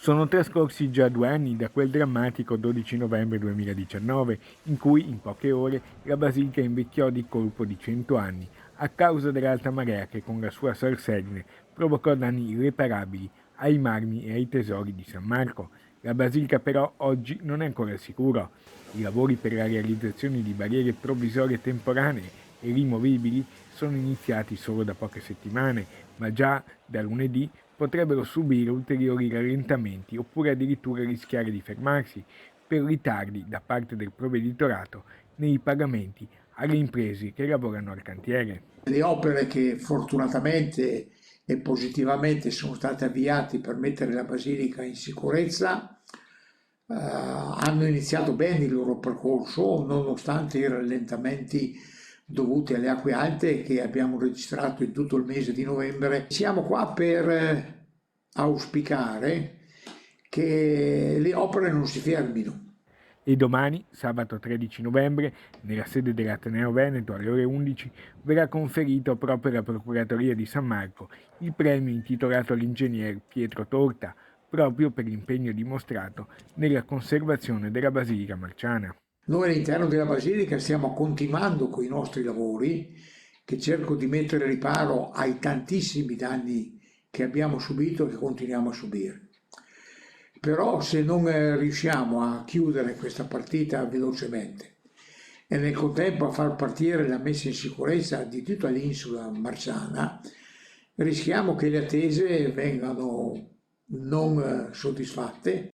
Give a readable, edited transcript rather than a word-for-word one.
Sono trascorsi già 2 anni da quel drammatico 12 novembre 2019, in cui in poche ore la basilica invecchiò di colpo di 100 anni, a causa dell'alta marea che con la sua salsedine provocò danni irreparabili ai marmi e ai tesori di San Marco. La basilica però oggi non è ancora al sicuro. I lavori per la realizzazione di barriere provvisorie temporanee e rimovibili sono iniziati solo da poche settimane, ma già da lunedì potrebbero subire ulteriori rallentamenti oppure addirittura rischiare di fermarsi per ritardi da parte del provveditorato nei pagamenti alle imprese che lavorano al cantiere. Le opere che fortunatamente e positivamente sono state avviate per mettere la Basilica in sicurezza hanno iniziato bene il loro percorso nonostante i rallentamenti dovuti alle acque alte che abbiamo registrato in tutto il mese di novembre. Siamo qua per auspicare che le opere non si fermino. E domani, sabato 13 novembre, nella sede dell'Ateneo Veneto alle ore 11, verrà conferito proprio alla Procuratoria di San Marco il premio intitolato all'ingegner Pietro Torta, proprio per l'impegno dimostrato nella conservazione della Basilica Marciana. Noi all'interno della Basilica stiamo continuando con i nostri lavori che cerco di mettere riparo ai tantissimi danni che abbiamo subito e che continuiamo a subire. Però se non riusciamo a chiudere questa partita velocemente e nel contempo a far partire la messa in sicurezza di tutta l'insula marciana, rischiamo che le attese vengano non soddisfatte